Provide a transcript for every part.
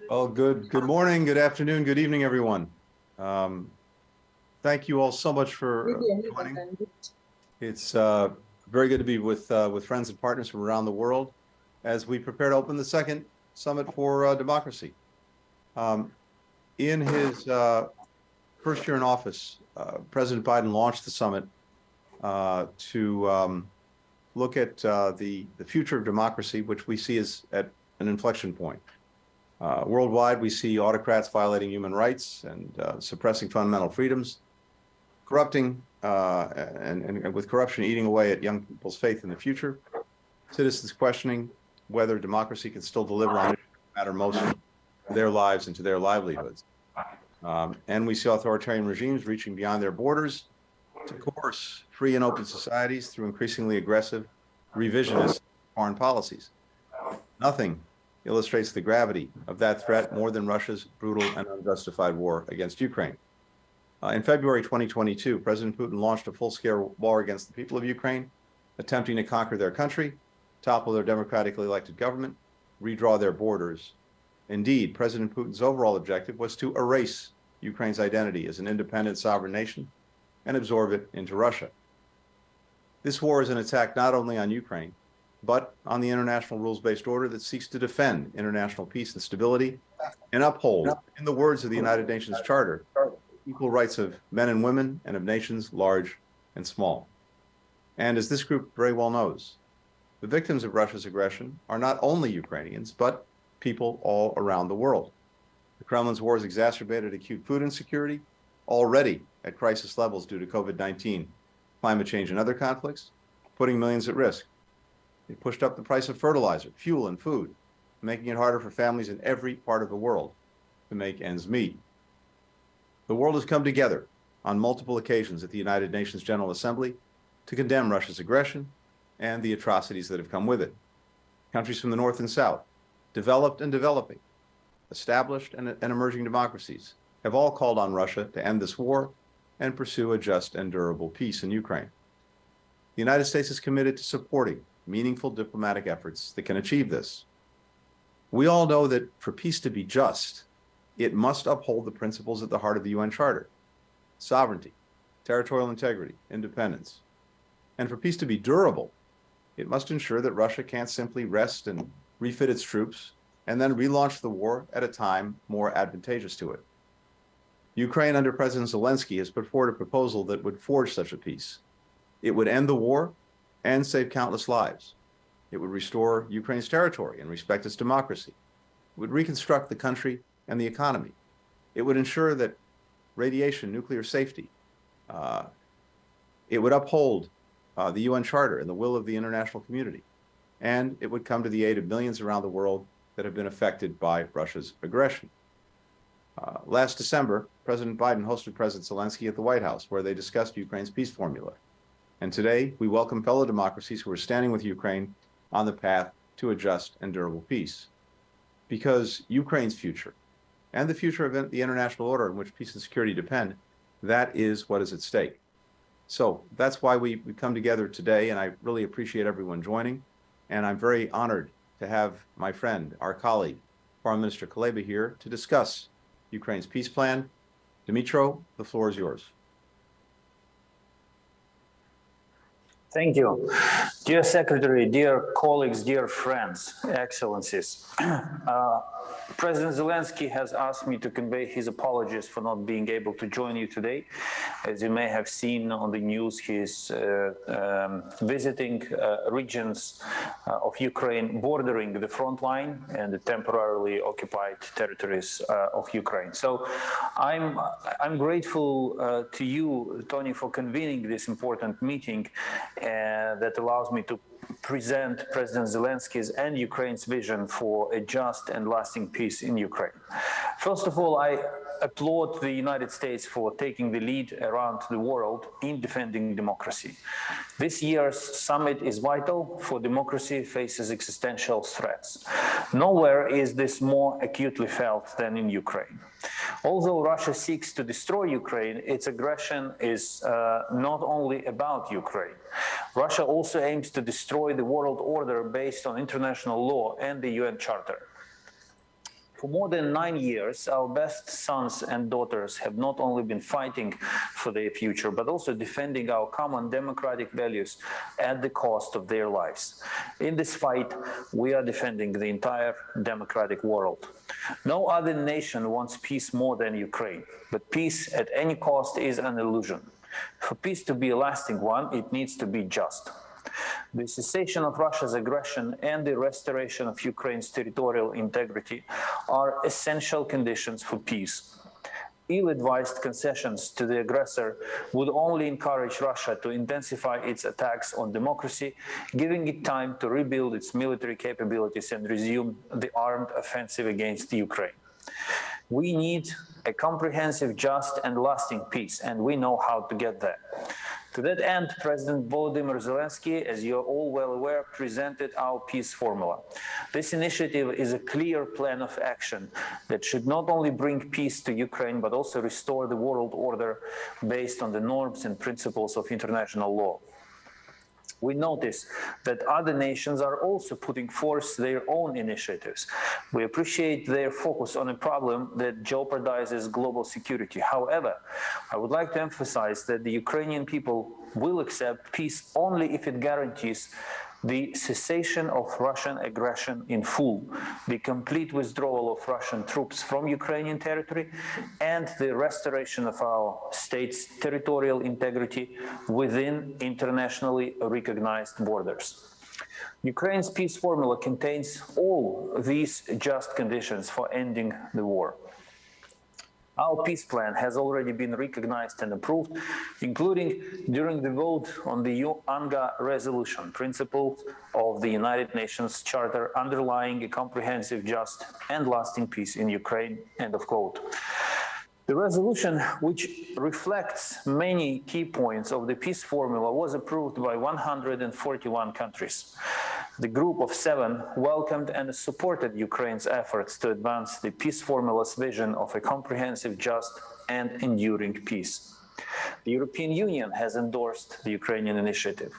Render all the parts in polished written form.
Well, good morning, good afternoon, good evening, everyone. Thank you all so much for joining. It's very good to be with friends and partners from around the world as we prepare to open the second Summit for Democracy. In his first year in office, President Biden launched the summit to look at the future of democracy, which we see as at an inflection point. Worldwide, we see autocrats violating human rights and suppressing fundamental freedoms, corrupting and with corruption eating away at young people's faith in the future, citizens questioning whether democracy can still deliver on issues that matter most to their lives and to their livelihoods. And we see authoritarian regimes reaching beyond their borders to coerce free and open societies through increasingly aggressive, revisionist foreign policies. Nothing illustrates the gravity of that threat more than Russia's brutal and unjustified war against Ukraine. In February 2022, President Putin launched a full-scale war against the people of Ukraine, attempting to conquer their country, topple their democratically elected government, redraw their borders. Indeed, President Putin's overall objective was to erase Ukraine's identity as an independent sovereign nation and absorb it into Russia. This war is an attack not only on Ukraine, but on the international rules-based order that seeks to defend international peace and stability and uphold, in the words of the United Nations Charter, equal rights of men and women and of nations large and small. And as this group very well knows, the victims of Russia's aggression are not only Ukrainians, but people all around the world. The Kremlin's war has exacerbated acute food insecurity, already at crisis levels due to COVID-19, climate change, and other conflicts, putting millions at risk. It pushed up the price of fertilizer, fuel, and food, making it harder for families in every part of the world to make ends meet. The world has come together on multiple occasions at the United Nations General Assembly to condemn Russia's aggression and the atrocities that have come with it. Countries from the North and South, developed and developing, established and emerging democracies, have all called on Russia to end this war and pursue a just and durable peace in Ukraine. The United States is committed to supporting meaningful diplomatic efforts that can achieve this. We all know that for peace to be just, it must uphold the principles at the heart of the UN Charter: sovereignty, territorial integrity, independence. And for peace to be durable, it must ensure that Russia can't simply rest and refit its troops and then relaunch the war at a time more advantageous to it. Ukraine under President Zelenski has put forward a proposal that would forge such a peace. It would end the war and save countless lives. It would restore Ukraine's territory and respect its democracy. It would reconstruct the country and the economy. It would ensure that radiation, nuclear safety. It would uphold the UN Charter and the will of the international community. And it would come to the aid of millions around the world that have been affected by Russia's aggression. Last December, President Biden hosted President Zelenski at the White House, where they discussed Ukraine's peace formula. And today, we welcome fellow democracies who are standing with Ukraine on the path to a just and durable peace. Because Ukraine's future and the future of the international order in which peace and security depend, that is what is at stake. So that's why we come together today, and I really appreciate everyone joining. And I'm very honored to have my friend, our colleague, Foreign Minister Kuleba here to discuss Ukraine's peace plan. Dmytro, the floor is yours. Thank you. Dear Secretary, dear colleagues, dear friends, excellencies. President Zelensky has asked me to convey his apologies for not being able to join you today. As you may have seen on the news, he is visiting regions of Ukraine bordering the front line and the temporarily occupied territories of Ukraine. So I'm grateful to you, Tony, for convening this important meeting that allows me to present President Zelensky's and Ukraine's vision for a just and lasting peace in Ukraine. First of all, I applaud the United States for taking the lead around the world in defending democracy. This year's summit is vital, for democracy faces existential threats. Nowhere is this more acutely felt than in Ukraine. Although Russia seeks to destroy Ukraine, its aggression is not only about Ukraine. Russia also aims to destroy the world order based on international law and the UN Charter. For more than 9 years, our best sons and daughters have not only been fighting for their future, but also defending our common democratic values at the cost of their lives. In this fight, we are defending the entire democratic world. No other nation wants peace more than Ukraine, but peace at any cost is an illusion. For peace to be a lasting one, it needs to be just. The cessation of Russia's aggression and the restoration of Ukraine's territorial integrity are essential conditions for peace. Ill-advised concessions to the aggressor would only encourage Russia to intensify its attacks on democracy, giving it time to rebuild its military capabilities and resume the armed offensive against Ukraine. We need a comprehensive, just, and lasting peace, and we know how to get there. To that end, President Volodymyr Zelenski, as you're all well aware, presented our peace formula. This initiative is a clear plan of action that should not only bring peace to Ukraine, but also restore the world order based on the norms and principles of international law. We notice that other nations are also putting forth their own initiatives. We appreciate their focus on a problem that jeopardizes global security. However, I would like to emphasize that the Ukrainian people will accept peace only if it guarantees the cessation of Russian aggression in full, the complete withdrawal of Russian troops from Ukrainian territory, and the restoration of our state's territorial integrity within internationally recognized borders. Ukraine's peace formula contains all these just conditions for ending the war. Our peace plan has already been recognized and approved, including during the vote on the UNGA resolution, principles of the United Nations Charter underlying a comprehensive, just, and lasting peace in Ukraine, end of quote. The resolution, which reflects many key points of the peace formula, was approved by 141 countries. The group of 7 welcomed and supported Ukraine's efforts to advance the peace formula's vision of a comprehensive, just, and enduring peace. The European Union has endorsed the Ukrainian initiative.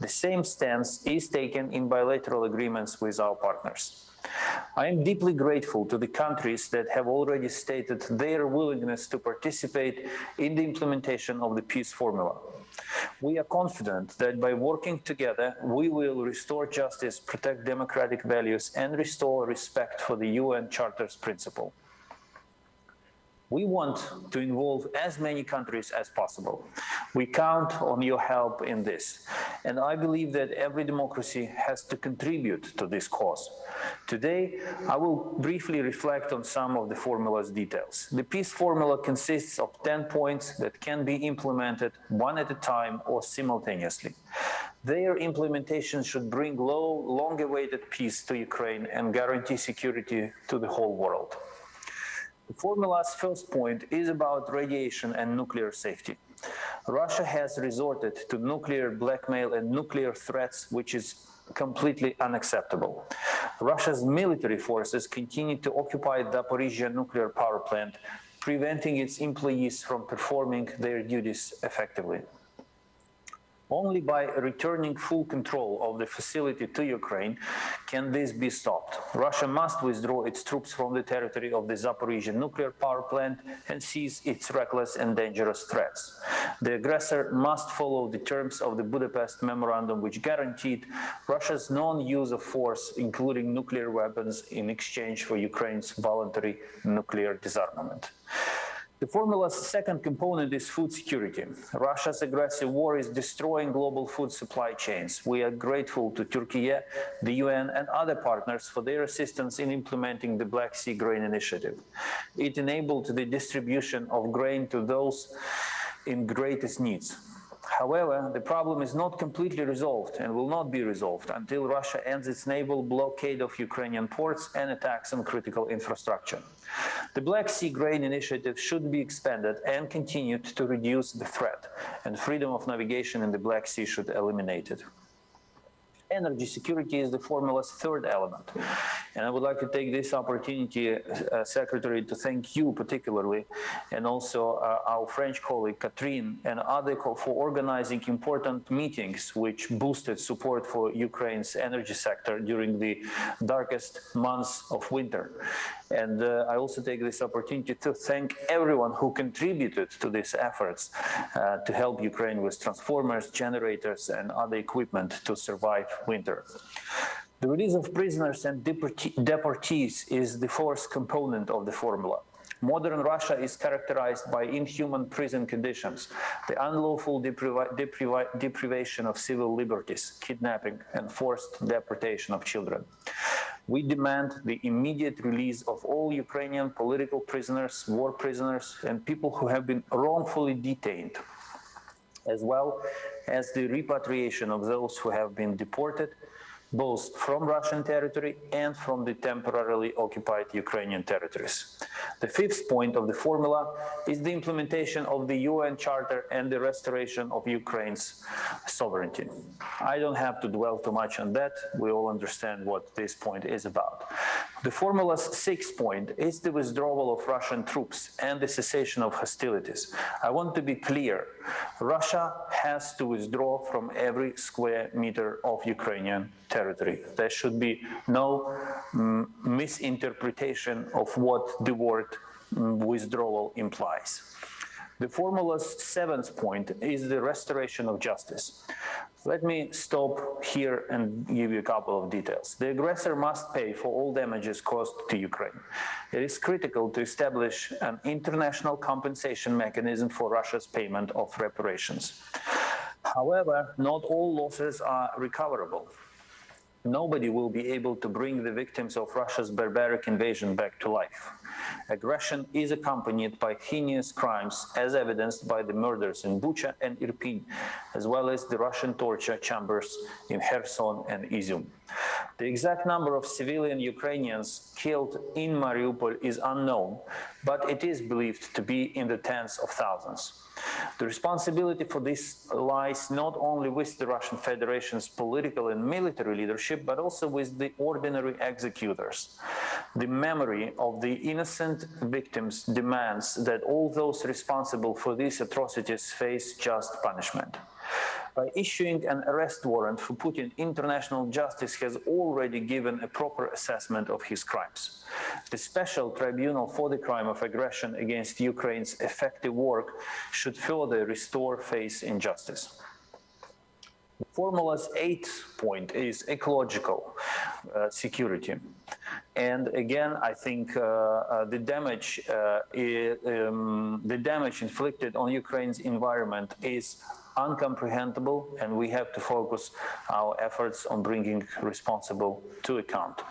The same stance is taken in bilateral agreements with our partners. I am deeply grateful to the countries that have already stated their willingness to participate in the implementation of the peace formula. We are confident that by working together, we will restore justice, protect democratic values, and restore respect for the UN Charter's principle. We want to involve as many countries as possible. We count on your help in this, and I believe that every democracy has to contribute to this cause. Today, I will briefly reflect on some of the formula's details. The peace formula consists of 10 points that can be implemented one at a time or simultaneously. Their implementation should bring long-awaited peace to Ukraine and guarantee security to the whole world. The formula's first point is about radiation and nuclear safety. Russia has resorted to nuclear blackmail and nuclear threats, which is completely unacceptable. Russia's military forces continue to occupy the Zaporizhzhia nuclear power plant, preventing its employees from performing their duties effectively. Only by returning full control of the facility to Ukraine can this be stopped. Russia must withdraw its troops from the territory of the Zaporizhzhia nuclear power plant and cease its reckless and dangerous threats. The aggressor must follow the terms of the Budapest Memorandum, which guaranteed Russia's non-use of force, including nuclear weapons, in exchange for Ukraine's voluntary nuclear disarmament. The formula's second component is food security. Russia's aggressive war is destroying global food supply chains. We are grateful to Turkey, the UN, and other partners for their assistance in implementing the Black Sea Grain Initiative. It enabled the distribution of grain to those in greatest needs. However, the problem is not completely resolved and will not be resolved until Russia ends its naval blockade of Ukrainian ports and attacks on critical infrastructure. The Black Sea Grain Initiative should be expanded and continued to reduce the threat, and freedom of navigation in the Black Sea should be eliminated. Energy security is the formula's third element. And I would like to take this opportunity, Secretary, to thank you particularly, and also our French colleague Catherine and others for organizing important meetings which boosted support for Ukraine's energy sector during the darkest months of winter. And I also take this opportunity to thank everyone who contributed to these efforts to help Ukraine with transformers, generators, and other equipment to survive winter. The release of prisoners and deportees is the fourth component of the formula. Modern Russia is characterized by inhuman prison conditions, the unlawful deprivation of civil liberties, kidnapping, and forced deportation of children. We demand the immediate release of all Ukrainian political prisoners, war prisoners, and people who have been wrongfully detained, as well as the repatriation of those who have been deported, both from Russian territory and from the temporarily occupied Ukrainian territories. The fifth point of the formula is the implementation of the UN Charter and the restoration of Ukraine's sovereignty. I don't have to dwell too much on that. We all understand what this point is about. The formula's sixth point is the withdrawal of Russian troops and the cessation of hostilities. I want to be clear. Russia has to withdraw from every square meter of Ukrainian territory. There should be no misinterpretation of what the word withdrawal implies. The formula's seventh point is the restoration of justice. Let me stop here and give you a couple of details. The aggressor must pay for all damages caused to Ukraine. It is critical to establish an international compensation mechanism for Russia's payment of reparations. However, not all losses are recoverable. Nobody will be able to bring the victims of Russia's barbaric invasion back to life. Aggression is accompanied by heinous crimes, as evidenced by the murders in Bucha and Irpin, as well as the Russian torture chambers in Kherson and Izium. The exact number of civilian Ukrainians killed in Mariupol is unknown, but it is believed to be in the tens of thousands. The responsibility for this lies not only with the Russian Federation's political and military leadership, but also with the ordinary executors. The memory of the innocent victims demands that all those responsible for these atrocities face just punishment. By issuing an arrest warrant for Putin, international justice has already given a proper assessment of his crimes. The special tribunal for the crime of aggression against Ukraine's effective work should further restore faith in justice. The formula's eighth point is ecological security. And again, I think the damage inflicted on Ukraine's environment is incomprehensible, and we have to focus our efforts on bringing responsible to account.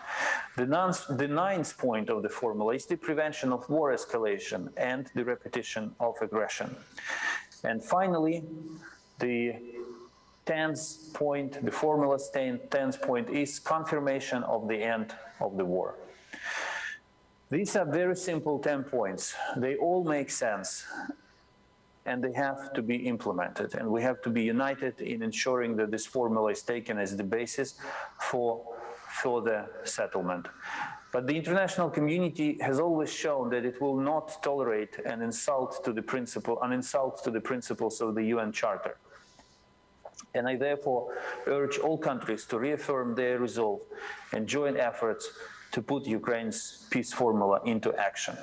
The ninth point of the formula is the prevention of war escalation and the repetition of aggression. And finally, the 10th point, the formula's 10th point is confirmation of the end of the war. These are very simple 10 points. They all make sense, and they have to be implemented. And we have to be united in ensuring that this formula is taken as the basis for further settlement. But the international community has always shown that it will not tolerate an insult to the principles of the UN Charter. And I therefore urge all countries to reaffirm their resolve and join efforts to put Ukraine's peace formula into action.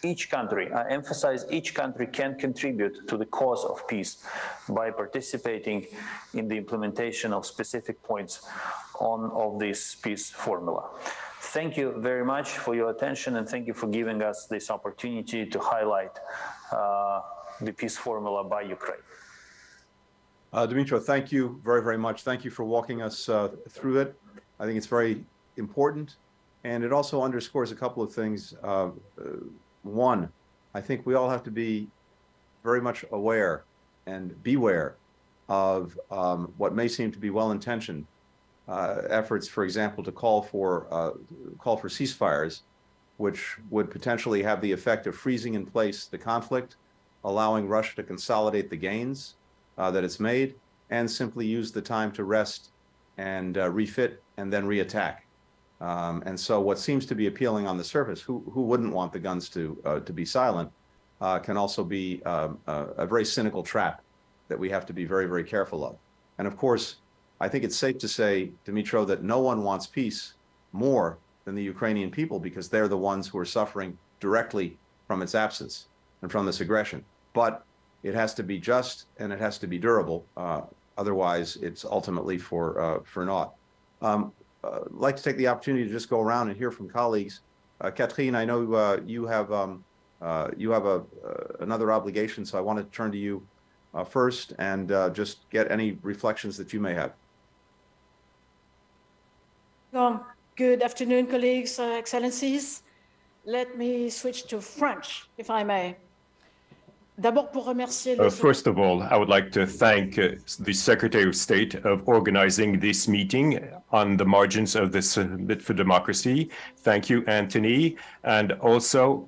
Each country, I emphasize, each country can contribute to the cause of peace by participating in the implementation of specific points of this peace formula. Thank you very much for your attention, and thank you for giving us this opportunity to highlight the peace formula by Ukraine. Dmytro, thank you very, very much. Thank you for walking us through it. I think it's very important, and it also underscores a couple of things. One, I think we all have to be very much aware and beware of what may seem to be well-intentioned efforts, for example, to call for ceasefires, which would potentially have the effect of freezing in place the conflict, allowing Russia to consolidate the gains that it's made, and simply use the time to rest and refit and then reattack. And so what seems to be appealing on the surface, who wouldn't want the guns to be silent, can also be a very cynical trap that we have to be very, very careful of. And of course, I think it's safe to say, Dmytro, that no one wants peace more than the Ukrainian people, because they're the ones who are suffering directly from its absence and from this aggression. But it has to be just and it has to be durable. Otherwise, it's ultimately for naught. I'd like to take the opportunity to just go around and hear from colleagues. Catherine, I know you have another obligation, so I want to turn to you first and just get any reflections that you may have. Good afternoon, colleagues, excellencies. Let me switch to French, if I may. First of all, I would like to thank the Secretary of State of organizing this meeting on the margins of the Summit for Democracy. Thank you, Antony, and also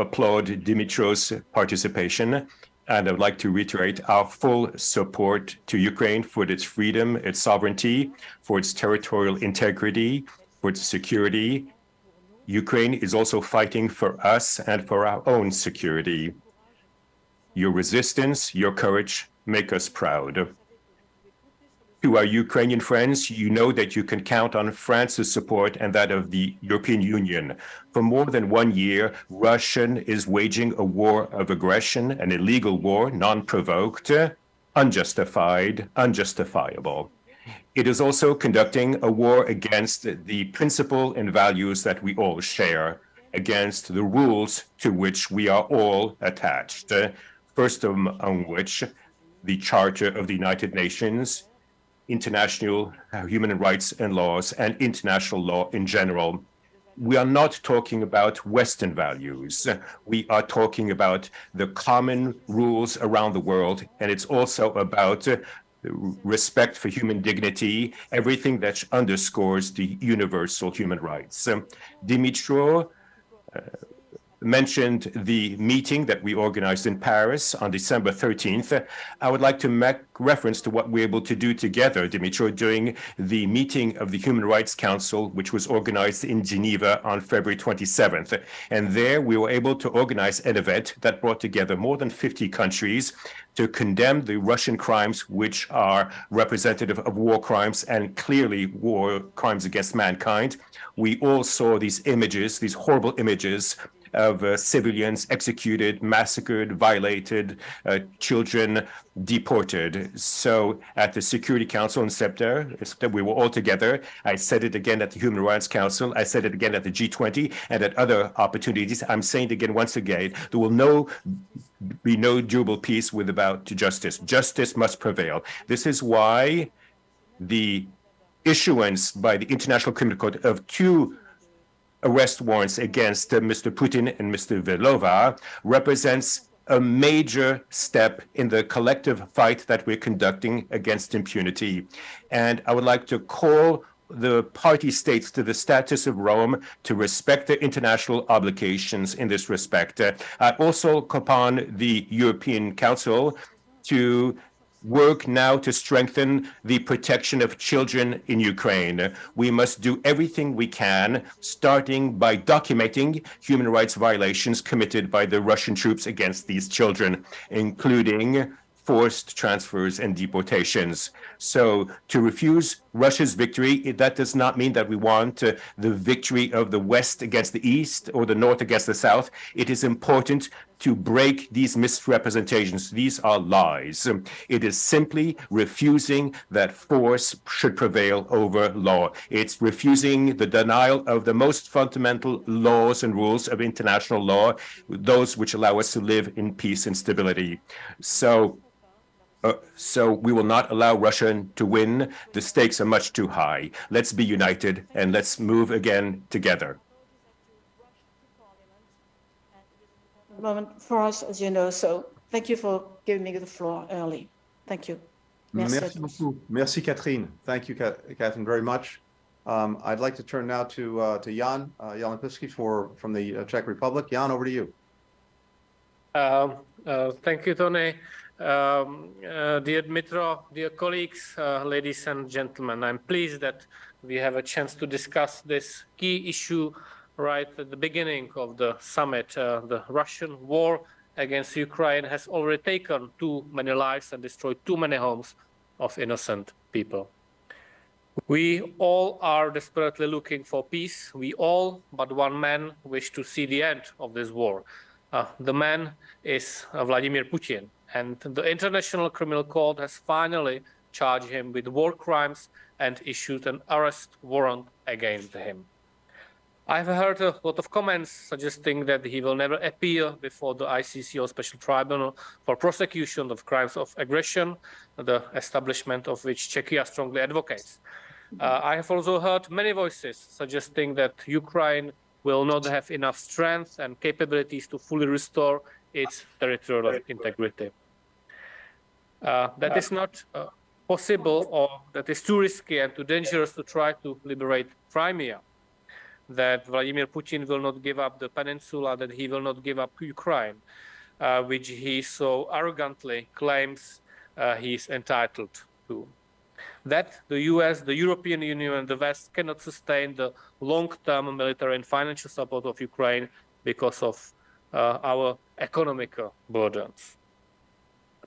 applaud Dmytro's participation. And I would like to reiterate our full support to Ukraine for its freedom, its sovereignty, for its territorial integrity, for its security. Ukraine is also fighting for us and for our own security. Your resistance, your courage make us proud. To our Ukrainian friends, you know that you can count on France's support and that of the European Union. For more than 1 year, Russia is waging a war of aggression, an illegal war, non-provoked, unjustified, unjustifiable. It is also conducting a war against the principle and values that we all share, against the rules to which we are all attached. First among which, the Charter of the United Nations, international human rights and laws, and international law in general. We are not talking about Western values. We are talking about the common rules around the world, and it's also about respect for human dignity, everything that underscores the universal human rights. Dmytro mentioned the meeting that we organized in Paris on December 13th. I would like to make reference to what we were able to do together, Dmytro, during the meeting of the Human Rights Council, which was organized in Geneva on February 27th. And there we were able to organize an event that brought together more than 50 countries to condemn the Russian crimes, which are representative of war crimes and clearly war crimes against mankind. We all saw these images, these horrible images of civilians executed, massacred, violated, children deported. So at the Security Council in September, we were all together. I said it again at the Human Rights Council. I said it again at the G20 and at other opportunities. I'm saying it again once again, there will be no durable peace without justice. Justice must prevail. This is why the issuance by the International Criminal Court of 2 arrest warrants against Mr. Putin and Mr. Velova represents a major step in the collective fight that we're conducting against impunity. And I would like to call the party states to the Statutes of Rome to respect their international obligations in this respect. I also call upon the European Council to work now to strengthen the protection of children in Ukraine. We must do everything we can, starting by documenting human rights violations committed by the Russian troops against these children, including forced transfers and deportations. So to refuse Russia's victory, that does not mean that we want the victory of the West against the East or the North against the South. It is important to break these misrepresentations. These are lies. It is simply refusing that force should prevail over law. It's refusing the denial of the most fundamental laws and rules of international law, those which allow us to live in peace and stability. So we will not allow Russia to win. The stakes are much too high. Let's be united and let's move again together. Moment for us, as you know, so thank you for giving me the floor early. Thank you. Merci beaucoup. Merci, Catherine. Thank you, Catherine, very much. I'd like to turn now to Jan Lipinski from the Czech Republic. Jan, over to you. Thank you, Tony. Dear Dmytro, dear colleagues, ladies and gentlemen, I'm pleased that we have a chance to discuss this key issue right at the beginning of the summit. The Russian war against Ukraine has already taken too many lives and destroyed too many homes of innocent people. We all are desperately looking for peace. We all, but one man, wish to see the end of this war. The man is Vladimir Putin, and the International Criminal Court has finally charged him with war crimes and issued an arrest warrant against him. I've heard a lot of comments suggesting that he will never appear before the ICC or Special Tribunal for prosecution of crimes of aggression, the establishment of which Czechia strongly advocates. I have also heard many voices suggesting that Ukraine will not have enough strength and capabilities to fully restore its territorial integrity. That is not possible, or that is too risky and too dangerous to try to liberate Crimea. That Vladimir Putin will not give up the peninsula, that he will not give up Ukraine, which he so arrogantly claims he is entitled to. That the US, the European Union, and the West cannot sustain the long-term military and financial support of Ukraine because of our economic burdens.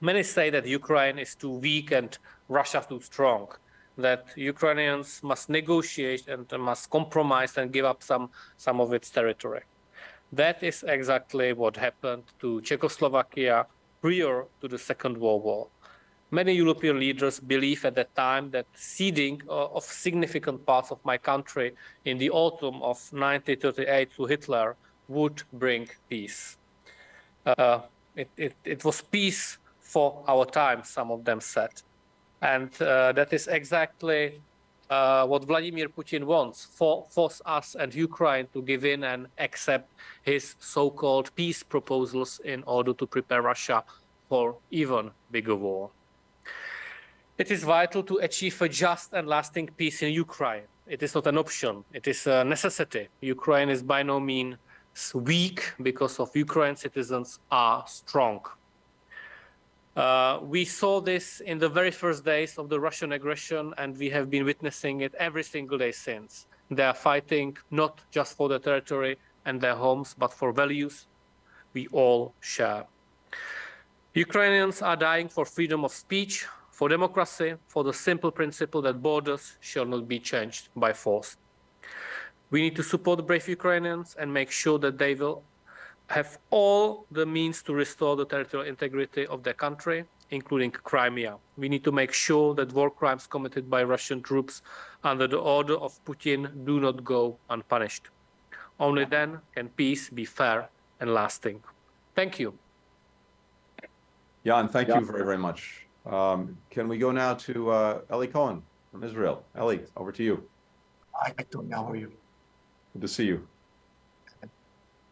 Many say that Ukraine is too weak and Russia too strong, that Ukrainians must negotiate and must compromise and give up some of its territory. That is exactly what happened to Czechoslovakia prior to the Second World War. Many European leaders believed at that time that ceding of significant parts of my country in the autumn of 1938 to Hitler would bring peace. It was peace for our time, some of them said. And that is exactly what Vladimir Putin wants, force us and Ukraine to give in and accept his so-called peace proposals in order to prepare Russia for even bigger war. It is vital to achieve a just and lasting peace in Ukraine. It is not an option, it is a necessity. Ukraine is by no means weak because of Ukraine citizens are strong. We saw this in the very first days of the Russian aggression, and we have been witnessing it every single day since. They are fighting not just for their territory and their homes, but for values we all share. Ukrainians are dying for freedom of speech, for democracy, for the simple principle that borders shall not be changed by force. We need to support brave Ukrainians and make sure that they will have all the means to restore the territorial integrity of their country, including Crimea. We need to make sure that war crimes committed by Russian troops under the order of Putin do not go unpunished. Only then can peace be fair and lasting. Thank you. Jan, thank you very, very much. Can we go now to Eli Cohen from Israel? Eli, over to you. Hi, Tony, how are you? Good to see you.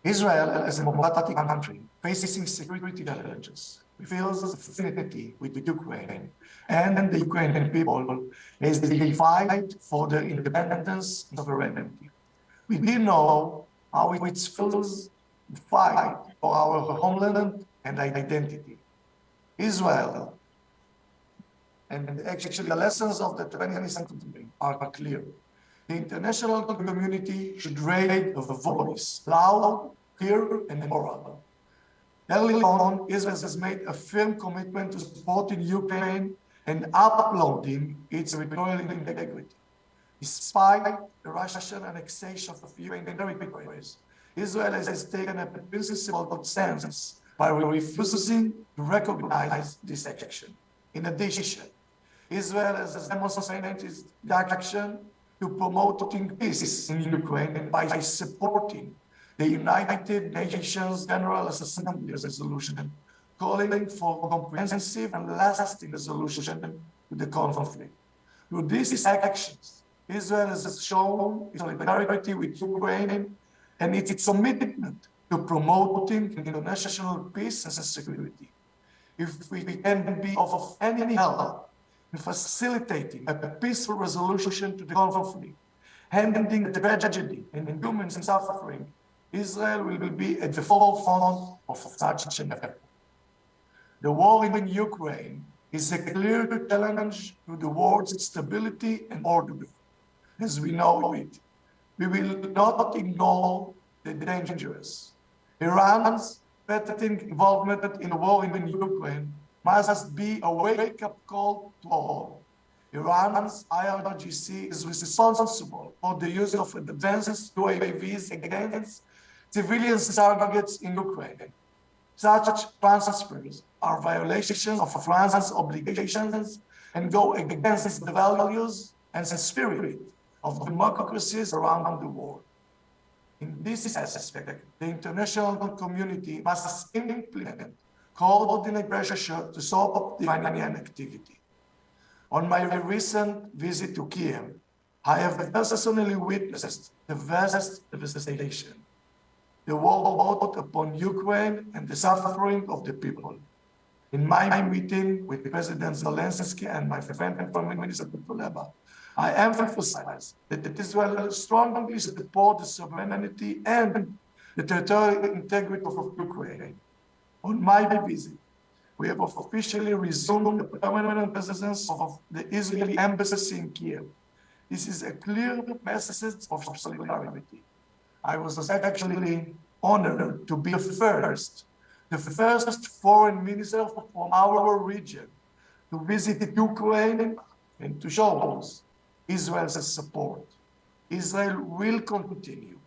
Israel is a democratic country facing security challenges. We feel affinity with Ukraine, and the Ukrainian people as they fight for their independence and sovereignty. We do know how it feels to fight for our homeland and identity. Israel, and actually the lessons of the 20th century are clear. The international community should raise a voice, loud, clear, and moral. Early on, Israel has made a firm commitment to supporting Ukraine and upholding its territorial integrity. Despite the Russian annexation of Ukrainian territories, Israel has taken a principled stance by refusing to recognize this action. In addition, Israel has demonstrated its action to promoting peace in Ukraine by supporting the United Nations General Assembly resolution calling for comprehensive and lasting resolution to the conflict. Through these actions, Israel has shown its solidarity with Ukraine and its commitment to promoting international peace and security. If we can be of any help in facilitating a peaceful resolution to the conflict, ending the tragedy and human suffering, Israel will be at the forefront of such an effort. The war in Ukraine is a clear challenge to the world's stability and order. As we know it, we will not ignore the dangers. Iran's threatening involvement in the war in Ukraine must be a wake-up call to all. Iran's IRGC is responsible for the use of advanced UAVs against civilian targets in Ukraine. Such transfers are violations of France's obligations and go against the values and spirit of democracies around the world. In this aspect, the international community must implement coordinated pressure to stop the Iranian activity. On my recent visit to Kiev, I have personally witnessed the vast devastation, the war brought upon Ukraine and the suffering of the people. In my meeting with President Zelenski and my friend and Foreign Minister Kuleba, I emphasize that Israel strongly supports the sovereignty and the territorial integrity of Ukraine. On my visit, we have officially resumed the permanent presence of the Israeli embassy in Kiev. This is a clear message of solidarity. I was actually honored to be the first foreign minister from our region to visit Ukraine and to show us Israel's support. Israel will continue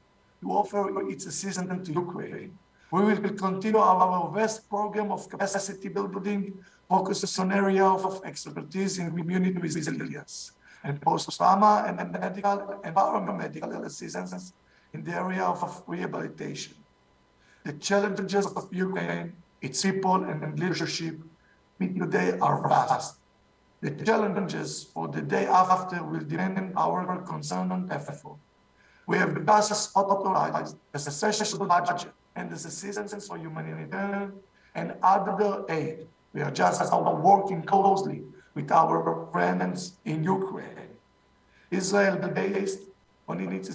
to offer its assistance to Ukraine. We will continue our vast program of capacity building, focused on areas of expertise in community resilience and post-trauma and medical and paramedical assistance in the area of rehabilitation. The challenges of Ukraine, its people and leadership today are vast. The challenges for the day after will depend on our concern and effort. We have just authorized a special budget and the assistance for humanitarian and other aid. We are just working closely with our friends in Ukraine. Israel, based on its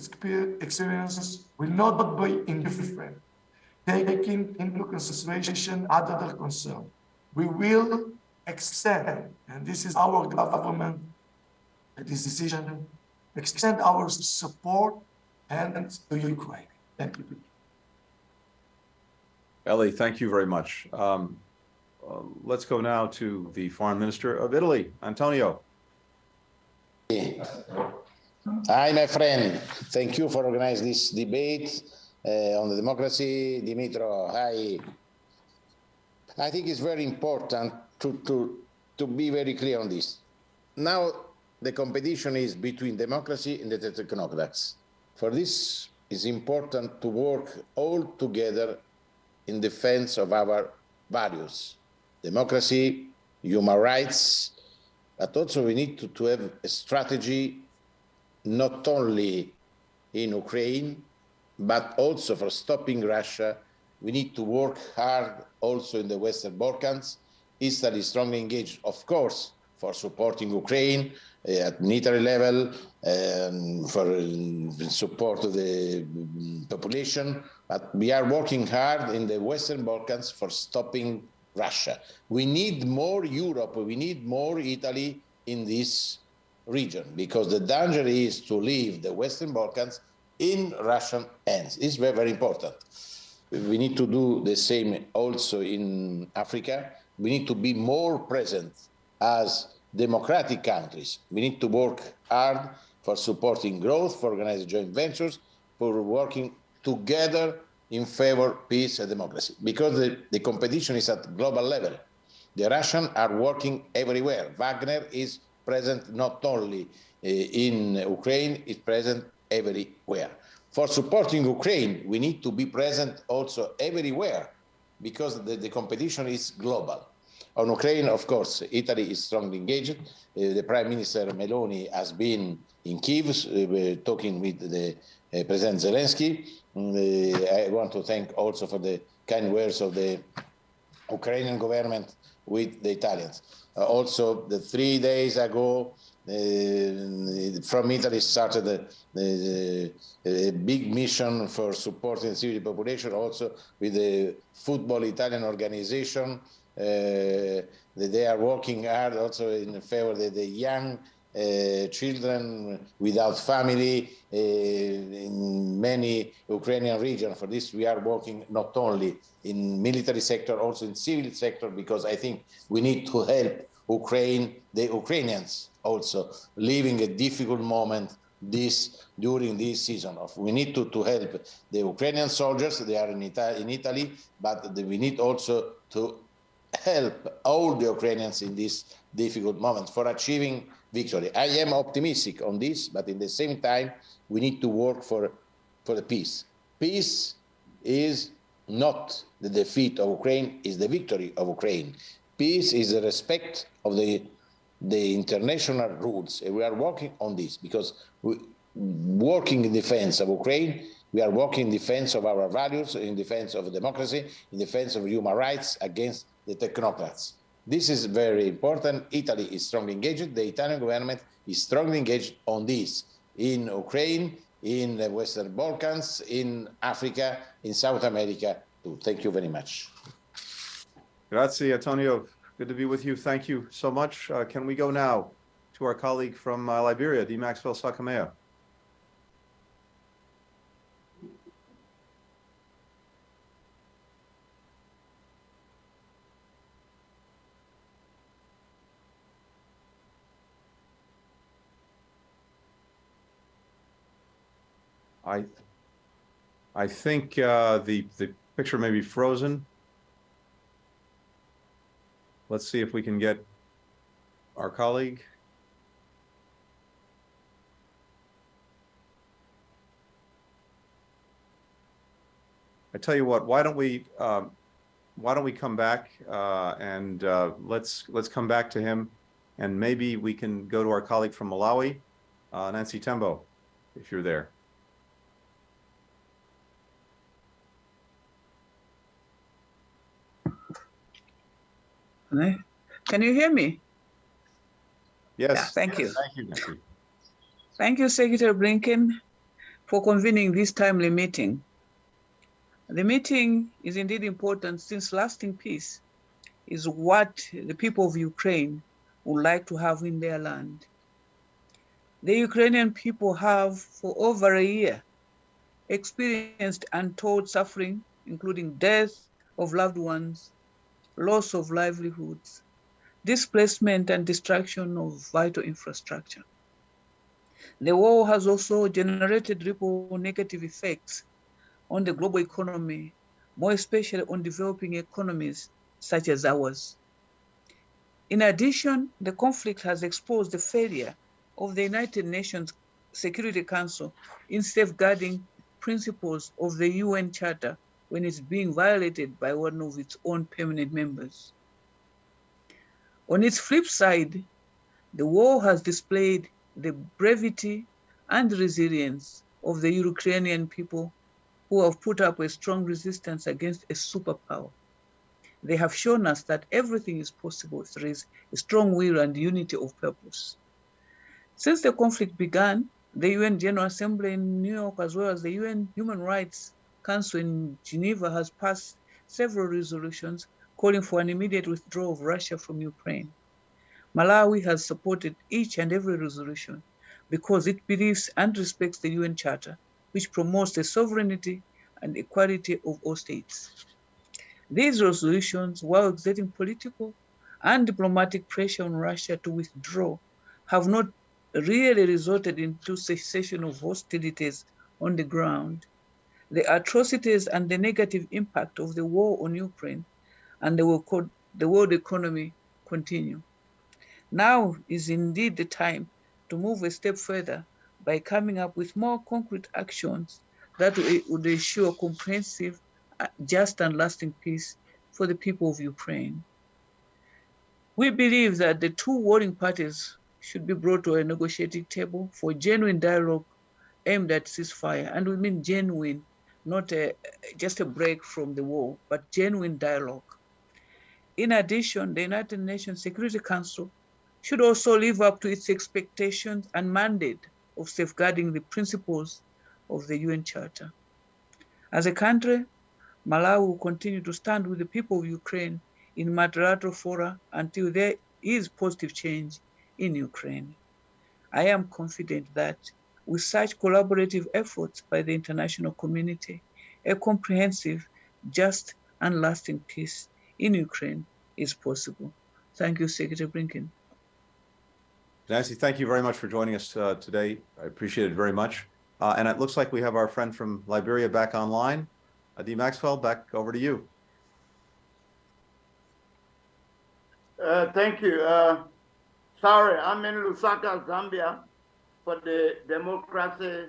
experiences, will not be indifferent, taking into consideration other concerns. We will extend, and this is our government, this decision, extend our support and to Ukraine. Thank you. Ellie, thank you very much. Let's go now to the Foreign Minister of Italy, Antonio. Hi, my friend. Thank you for organizing this debate on the democracy. Dimitro, hi. I think it's very important to be very clear on this. Now, the competition is between democracy and the technocrats. For this, it's important to work all together in defense of our values, democracy, human rights, but also we need to have a strategy not only in Ukraine, but also for stopping Russia. We need to work hard also in the Western Balkans. Italy is strongly engaged, of course, for supporting Ukraine at military level, for support of the population, but we are working hard in the Western Balkans for stopping Russia. We need more Europe, we need more Italy in this region, because the danger is to leave the Western Balkans in Russian hands. It's very, very important. We need to do the same also in Africa. We need to be more present as democratic countries. We need to work hard for supporting growth, for organizing joint ventures, for working together in favor of peace and democracy, because the competition is at global level. The Russians are working everywhere. Wagner is present not only in Ukraine, it's present everywhere. For supporting Ukraine, we need to be present also everywhere, because the competition is global. On Ukraine, of course, Italy is strongly engaged. The Prime Minister Meloni has been in Kyiv talking with the President Zelenski. I want to thank also for the kind words of the Ukrainian government with the Italians. Also, the 3 days ago, from Italy started a big mission for supporting the civil population, also with the football Italian organization, that they are working hard also in favor of the young children without family in many Ukrainian regions. For this, we are working not only in military sector, also in civil sector, because I think we need to help the Ukrainians also living a difficult moment during this season. We need to help the Ukrainian soldiers. They are in Italy, but we need also to help all the Ukrainians in this difficult moment for achieving victory. I am optimistic on this, but in the same time, we need to work for the peace. Peace is not the defeat of Ukraine, is the victory of Ukraine. Peace is the respect of the international rules. And we are working on this because working in defense of Ukraine, we are working in defense of our values, in defense of democracy, in defense of human rights against the technocrats. This is very important. Italy is strongly engaged. The Italian government is strongly engaged on this in Ukraine, in the Western Balkans, in Africa, in South America too. Thank you very much. Grazie, Antonio. Good to be with you. Thank you so much. Can we go now to our colleague from Liberia, D. Maxwell Sakamea? I think the picture may be frozen. Let's see if we can get our colleague. I tell you what, why don't we come back and let's come back to him, and maybe we can go to our colleague from Malawi, Nancy Tembo, if you're there. Can you hear me? Yes. Yeah, thank you. Thank you, Nancy. Thank you, Secretary Blinken, for convening this timely meeting. The meeting is indeed important since lasting peace is what the people of Ukraine would like to have in their land. The Ukrainian people have, for over a year, experienced untold suffering, including death of loved ones, loss of livelihoods, displacement and destruction of vital infrastructure. The war has also generated ripple negative effects on the global economy, more especially on developing economies such as ours. In addition, the conflict has exposed the failure of the United Nations Security Council in safeguarding principles of the UN Charter when it's being violated by one of its own permanent members. On its flip side, the war has displayed the brevity and resilience of the Ukrainian people who have put up a strong resistance against a superpower. They have shown us that everything is possible if there is a strong will and unity of purpose. Since the conflict began, the UN General Assembly in New York, as well as the UN Human Rights Council in Geneva, has passed several resolutions calling for an immediate withdrawal of Russia from Ukraine. Malawi has supported each and every resolution because it believes and respects the UN Charter, which promotes the sovereignty and equality of all states. These resolutions, while exerting political and diplomatic pressure on Russia to withdraw, have not really resulted into cessation of hostilities on the ground. The atrocities and the negative impact of the war on Ukraine and the world economy continue. Now is indeed the time to move a step further by coming up with more concrete actions that would ensure comprehensive, just and lasting peace for the people of Ukraine. We believe that the two warring parties should be brought to a negotiating table for genuine dialogue aimed at ceasefire, and we mean genuine, not just a break from the war, but genuine dialogue. In addition, the United Nations Security Council should also live up to its expectations and mandate of safeguarding the principles of the UN Charter. As a country, Malawi will continue to stand with the people of Ukraine in multilateral fora until there is positive change in Ukraine. I am confident that with such collaborative efforts by the international community, a comprehensive, just, and lasting peace in Ukraine is possible. Thank you, Secretary Blinken. Nancy, thank you very much for joining us today. I appreciate it very much. And it looks like we have our friend from Liberia back online. Adi Maxwell, back over to you. Thank you. Sorry, I'm in Lusaka, Zambia, for the Democracy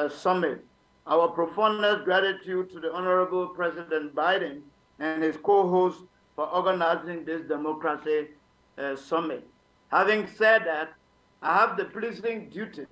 Summit. Our profoundest gratitude to the Honorable President Biden and his co-host for organizing this Democracy Summit. Having said that, I have the pleasing duty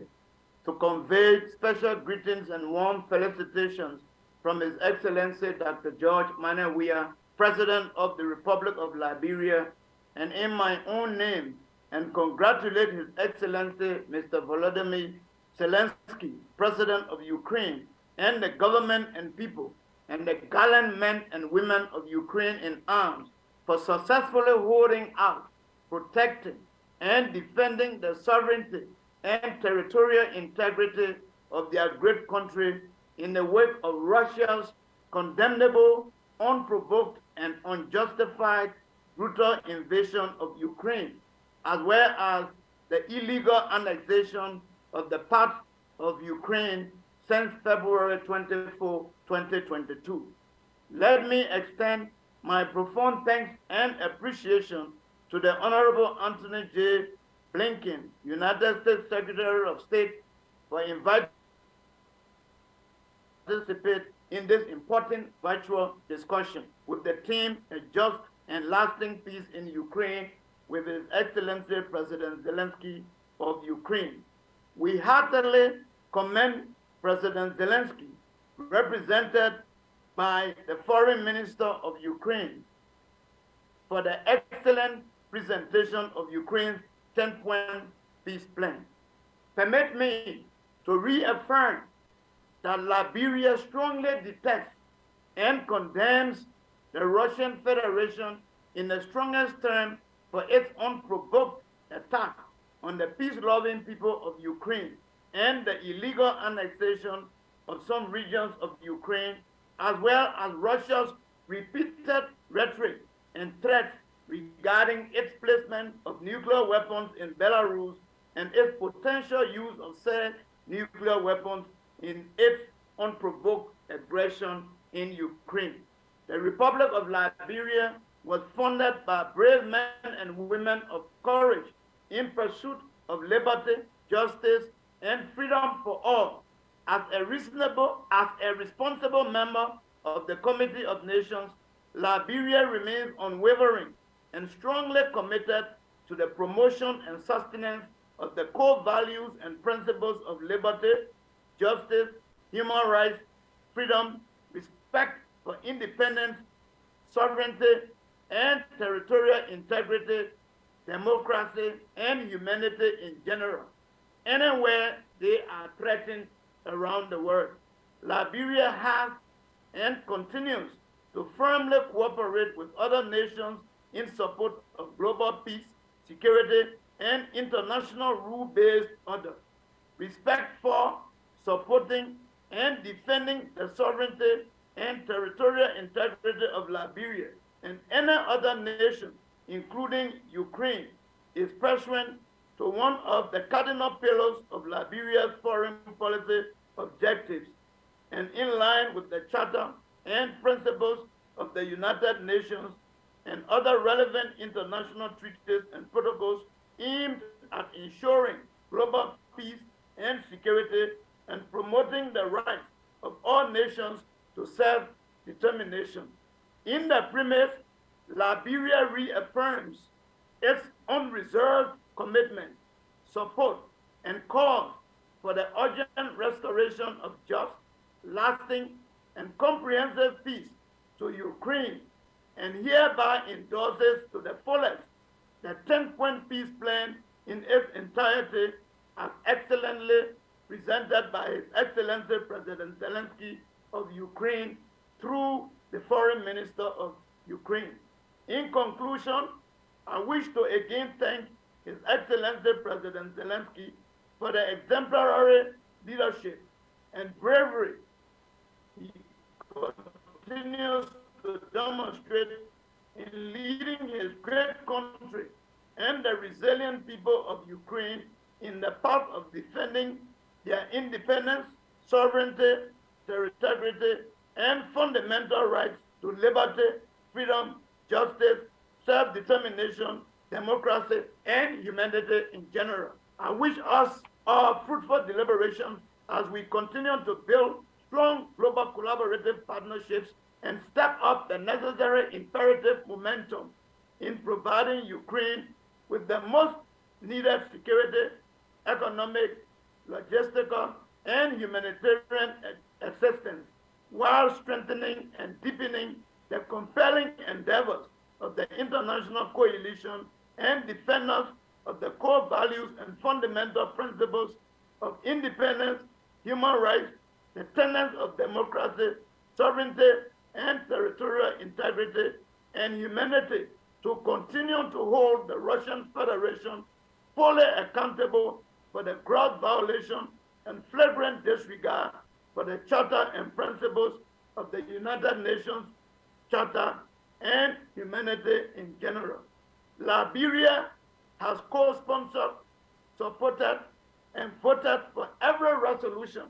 to convey special greetings and warm felicitations from His Excellency Dr. George Manawia, President of the Republic of Liberia, and in my own name, and congratulate His Excellency Mr. Volodymyr Zelenski, President of Ukraine, and the government and people, and the gallant men and women of Ukraine in arms for successfully holding out, protecting, and defending the sovereignty and territorial integrity of their great country in the wake of Russia's condemnable, unprovoked, and unjustified brutal invasion of Ukraine, as well as the illegal annexation of the parts of Ukraine since February 24, 2022. Let me extend my profound thanks and appreciation to the Honorable Antony J. Blinken, United States Secretary of State, for inviting me to participate in this important virtual discussion with the theme, A Just and Lasting Peace in Ukraine, with His Excellency President Zelensky of Ukraine. We heartily commend President Zelensky, represented by the Foreign Minister of Ukraine, for the excellent presentation of Ukraine's 10-point peace plan. Permit me to reaffirm that Liberia strongly detects and condemns the Russian Federation in the strongest terms for its unprovoked attack on the peace-loving people of Ukraine and the illegal annexation of some regions of Ukraine, as well as Russia's repeated rhetoric and threats regarding its placement of nuclear weapons in Belarus and its potential use of said nuclear weapons in its unprovoked aggression in Ukraine. The Republic of Liberia was founded by brave men and women of courage in pursuit of liberty, justice, and freedom for all. As a responsible member of the Committee of Nations, Liberia remains unwavering and strongly committed to the promotion and sustenance of the core values and principles of liberty, justice, human rights, freedom, respect for independence, sovereignty, and territorial integrity, democracy, and humanity in general, anywhere they are threatened around the world. Liberia has and continues to firmly cooperate with other nations in support of global peace, security, and international rule-based order. Respect for, supporting, and defending the sovereignty and territorial integrity of Liberia and any other nation, including Ukraine, is pursuant to one of the cardinal pillars of Liberia's foreign policy objectives, and in line with the Charter and principles of the United Nations and other relevant international treaties and protocols aimed at ensuring global peace and security and promoting the rights of all nations to self-determination. In the premise, Liberia reaffirms its unreserved commitment, support, and calls for the urgent restoration of just, lasting, and comprehensive peace to Ukraine, and hereby endorses to the fullest the 10-point peace plan in its entirety as excellently presented by His Excellency President Zelensky of Ukraine through the Foreign Minister of Ukraine. In conclusion, I wish to again thank His Excellency President Zelensky for the exemplary leadership and bravery he continues to demonstrate in leading his great country and the resilient people of Ukraine in the path of defending their independence, sovereignty, territoriality, and fundamental rights to liberty, freedom, justice, self-determination, democracy, and humanity in general. I wish us all fruitful deliberations as we continue to build strong global collaborative partnerships and step up the necessary imperative momentum in providing Ukraine with the most needed security, economic, logistical, and humanitarian assistance, while strengthening and deepening the compelling endeavors of the international coalition and defenders of the core values and fundamental principles of independence, human rights, the tenets of democracy, sovereignty, and territorial integrity, and humanity, to continue to hold the Russian Federation fully accountable for the gross violation and flagrant disregard for the Charter and principles of the United Nations Charter and humanity in general. Liberia has co-sponsored, supported, and voted for every resolution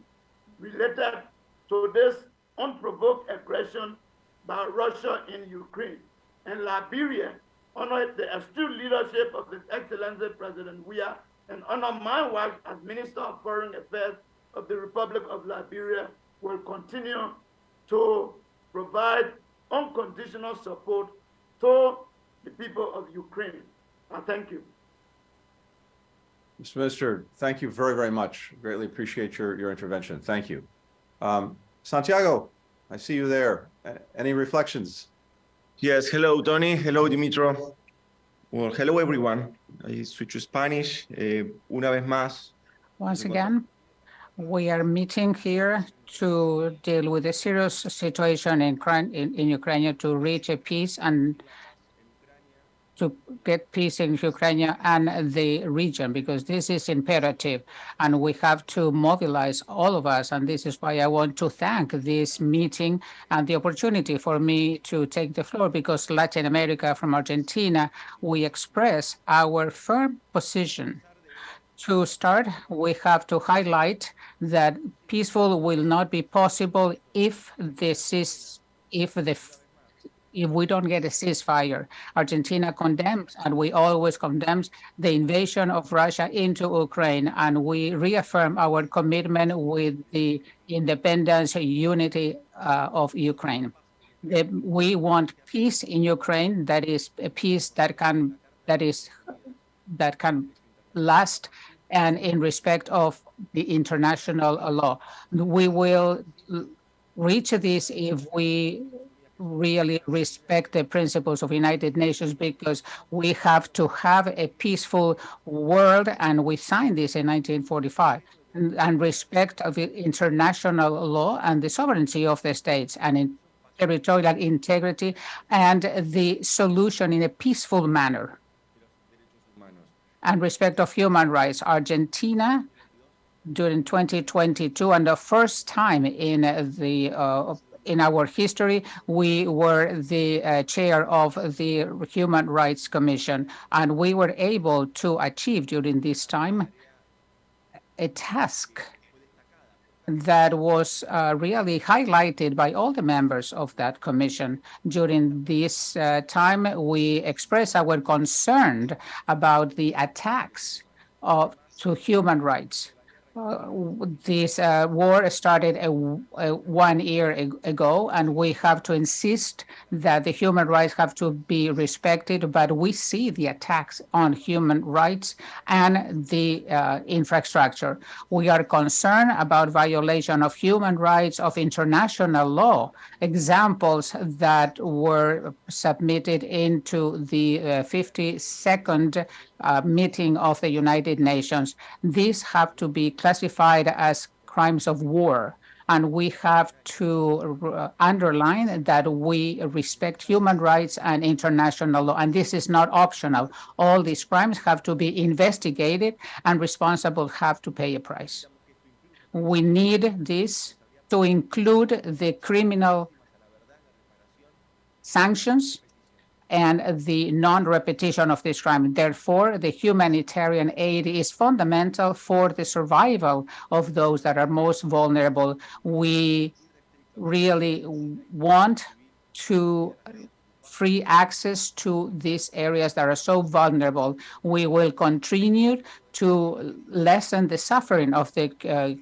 related to this unprovoked aggression by Russia in Ukraine. And Liberia honored the astute leadership of His Excellency President Weah and honor my wife as Minister of Foreign Affairs of the Republic of Liberia will continue to provide unconditional support to the people of Ukraine. I thank you. Mr. Minister, thank you very, very much. Greatly appreciate your intervention. Thank you. Santiago, I see you there. Any reflections? Yes, hello, Tony. Hello, Dimitro. Well, hello, everyone. I switch to Spanish. Una vez más. Once again, we are meeting here to deal with the serious situation in Ukraine, to reach a peace and to get peace in Ukraine and the region, because this is imperative, and we have to mobilize all of us. And this is why I want to thank this meeting and the opportunity for me to take the floor, because Latin America, from Argentina, we express our firm position. To start, we have to highlight that peaceful will not be possible if we don't get a ceasefire. Argentina condemns, and we always condemn, the invasion of Russia into Ukraine, and we reaffirm our commitment with the independence, unity of Ukraine. We want peace in Ukraine, that is a peace that can last, and in respect of the international law. We will reach this if we really respect the principles of United Nations, because we have to have a peaceful world, and we signed this in 1945, and respect of the international law and the sovereignty of the states, and in territorial integrity, and the solution in a peaceful manner, and respect of human rights. Argentina, during 2022, and the first time in our history, we were the chair of the Human Rights Commission, and we were able to achieve during this time a task that was really highlighted by all the members of that commission. During this time, we expressed our concern about the attacks to human rights. This war started 1 year ago, and we have to insist that the human rights have to be respected, but we see the attacks on human rights and the infrastructure. We are concerned about violation of human rights, of international law, examples that were submitted into the 52nd meeting of the United Nations. These have to be classified as crimes of war, And we have to underline that we respect human rights and international law. And this is not optional. All these crimes have to be investigated, and responsible have to pay a price. We need this to include the criminal sanctions and the non-repetition of this crime. Therefore, the humanitarian aid is fundamental for the survival of those that are most vulnerable. We really want to free access to these areas that are so vulnerable. We will continue to lessen the suffering of the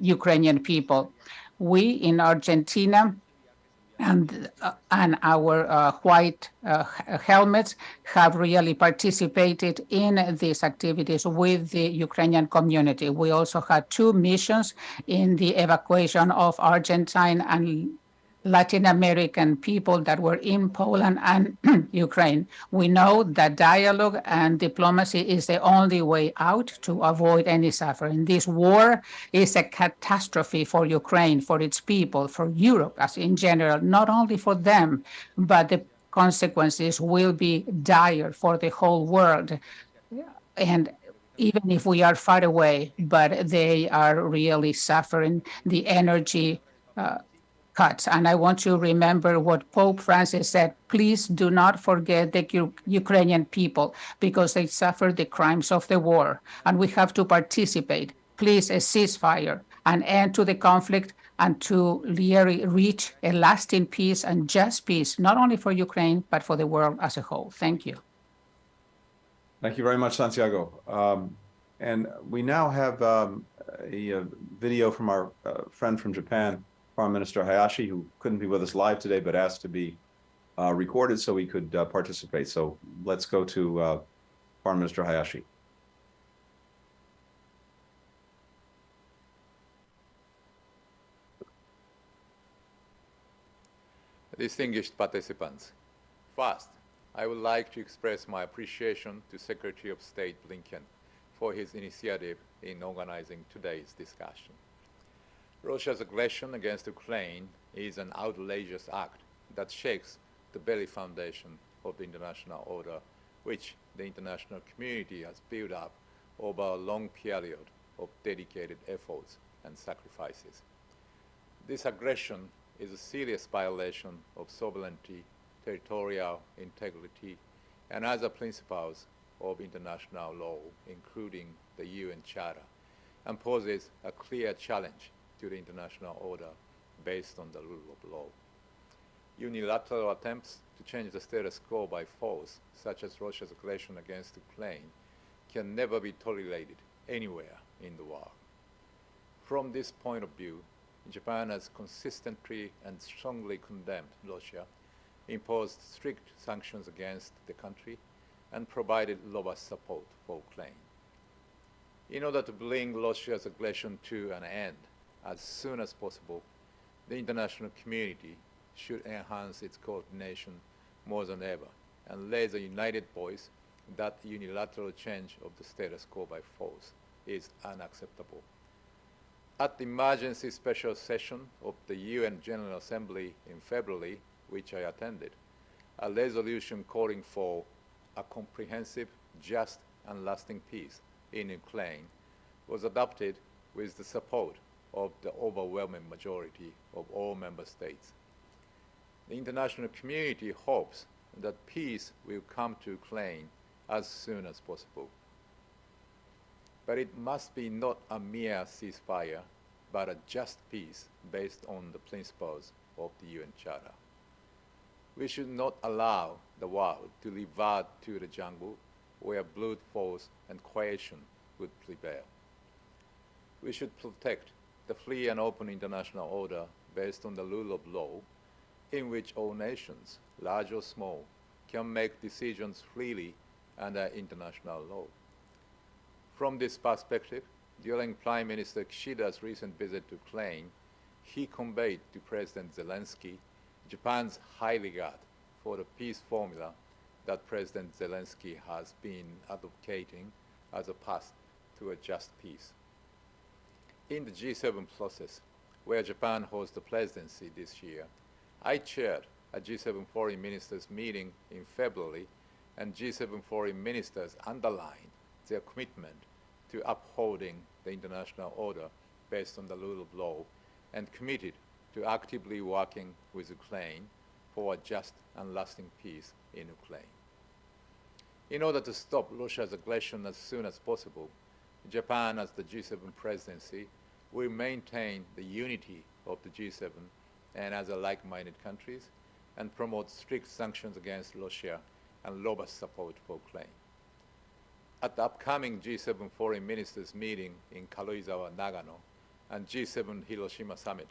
Ukrainian people. We in Argentina and our white helmets have really participated in these activities with the Ukrainian community. We also had 2 missions in the evacuation of Argentine and Latin American people that were in Poland and Ukraine. We know that dialogue and diplomacy is the only way out to avoid any suffering. This war is a catastrophe for Ukraine, for its people, for Europe as in general, not only for them, but the consequences will be dire for the whole world. And even if we are far away, but they are really suffering the energy cuts. And I want to remember what Pope Francis said: please do not forget the Ukrainian people, because they suffered the crimes of the war, and we have to participate. Please, a ceasefire, an end to the conflict, and to reach a lasting peace and just peace, not only for Ukraine, but for the world as a whole. Thank you. Thank you very much, Santiago. And we now have a video from our friend from Japan, Foreign Minister Hayashi, who couldn't be with us live today, but asked to be recorded so he could participate. So let's go to Foreign Minister Hayashi. Distinguished participants, first, I would like to express my appreciation to Secretary of State Blinken for his initiative in organizing today's discussion. Russia's aggression against Ukraine is an outrageous act that shakes the very foundation of the international order, which the international community has built up over a long period of dedicated efforts and sacrifices. This aggression is a serious violation of sovereignty, territorial integrity, and other principles of international law, including the UN Charter, and poses a clear challenge to the international order based on the rule of law. Unilateral attempts to change the status quo by force, such as Russia's aggression against Ukraine, can never be tolerated anywhere in the world. From this point of view, Japan has consistently and strongly condemned Russia, imposed strict sanctions against the country, and provided robust support for Ukraine. In order to bring Russia's aggression to an end as soon as possible, the international community should enhance its coordination more than ever and raise a united voice that unilateral change of the status quo by force is unacceptable. At the emergency special session of the UN General Assembly in February, which I attended, a resolution calling for a comprehensive, just, and lasting peace in Ukraine was adopted with the support of the overwhelming majority of all member states. The international community hopes that peace will come to Ukraine as soon as possible. But it must be not a mere ceasefire, but a just peace based on the principles of the UN Charter. We should not allow the world to revert to the jungle where brute force and coercion would prevail. We should protect the free and open international order based on the rule of law, in which all nations, large or small, can make decisions freely under international law. From this perspective, during Prime Minister Kishida's recent visit to Ukraine, he conveyed to President Zelensky Japan's high regard for the peace formula that President Zelensky has been advocating as a path to a just peace. In the G7 process, where Japan holds the presidency this year, I chaired a G7 foreign ministers meeting in February, and G7 foreign ministers underlined their commitment to upholding the international order based on the rule of law and committed to actively working with Ukraine for a just and lasting peace in Ukraine. In order to stop Russia's aggression as soon as possible, Japan, as the G7 presidency, will maintain the unity of the G7 and other like-minded countries and promote strict sanctions against Russia and robust support for Ukraine. At the upcoming G7 foreign ministers meeting in Karuizawa, Nagano, and G7 Hiroshima summit,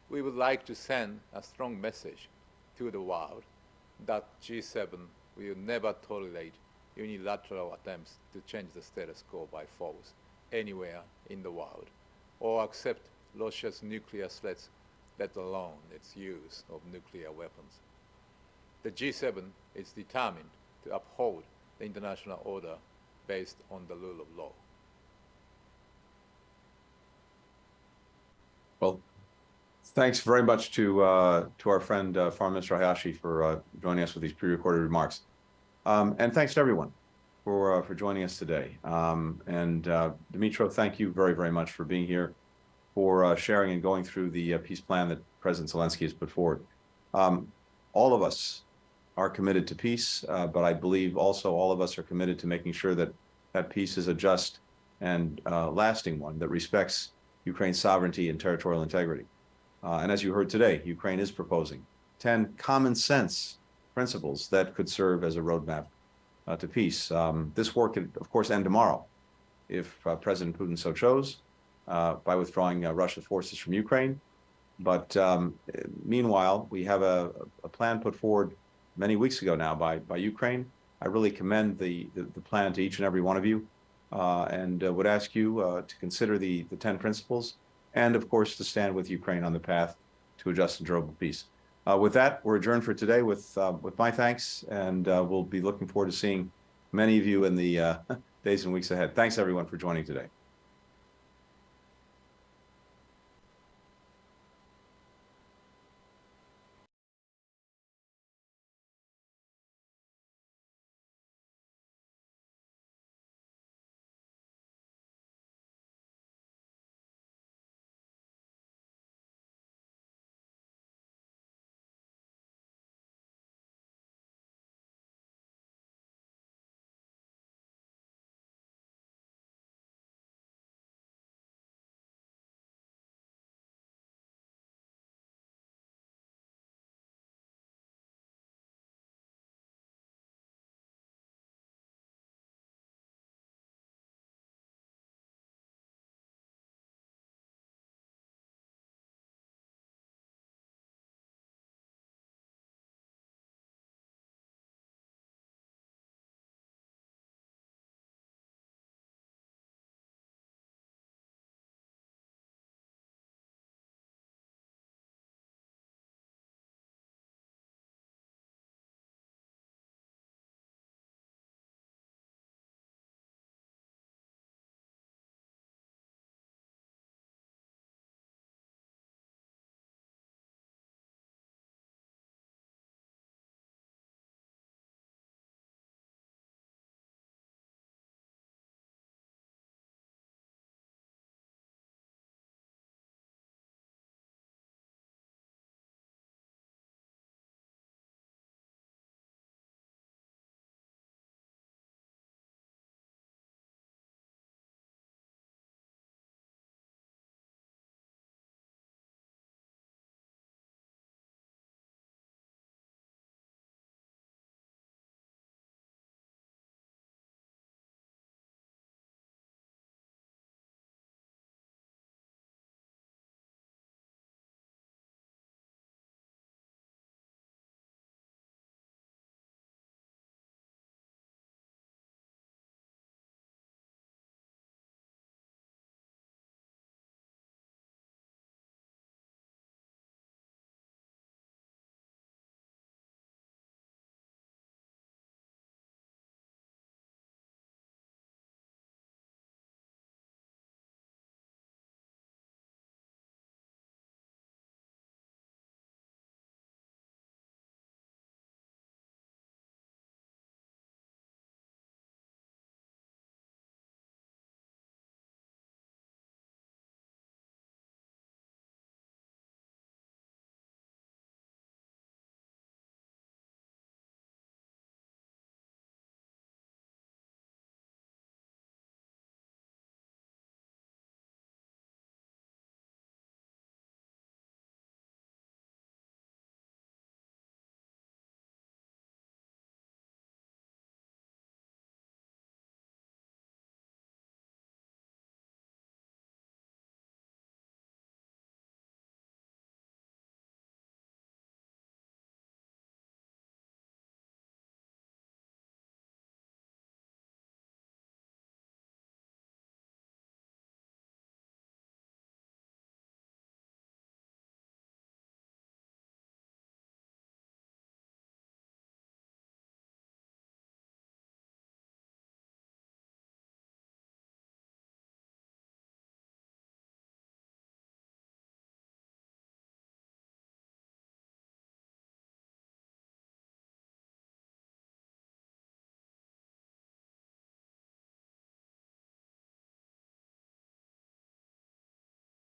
we would like to send a strong message to the world that G7 will never tolerate unilateral attempts to change the status quo by force anywhere in the world, or accept Russia's nuclear threats, let alone its use of nuclear weapons. The G7 is determined to uphold the international order based on the rule of law. Well, thanks very much to our friend Foreign Minister Hayashi for joining us with these pre-recorded remarks, and thanks to everyone for joining us today. Dmytro, thank you very, very much for being here, for sharing and going through the peace plan that President Zelensky has put forward. All of us are committed to peace, but I believe also all of us are committed to making sure that that peace is a just and lasting one that respects Ukraine's sovereignty and territorial integrity. And as you heard today, Ukraine is proposing 10 common sense principles that could serve as a roadmap to peace. This war could, of course, end tomorrow if President Putin so chose, by withdrawing Russian forces from Ukraine. But meanwhile, we have a plan put forward many weeks ago now by Ukraine. I really commend the plan to each and every one of you, and would ask you to consider the 10 principles, and of course to stand with Ukraine on the path to a just and durable peace. With that, we're adjourned for today with my thanks, and we'll be looking forward to seeing many of you in the days and weeks ahead. Thanks everyone for joining today.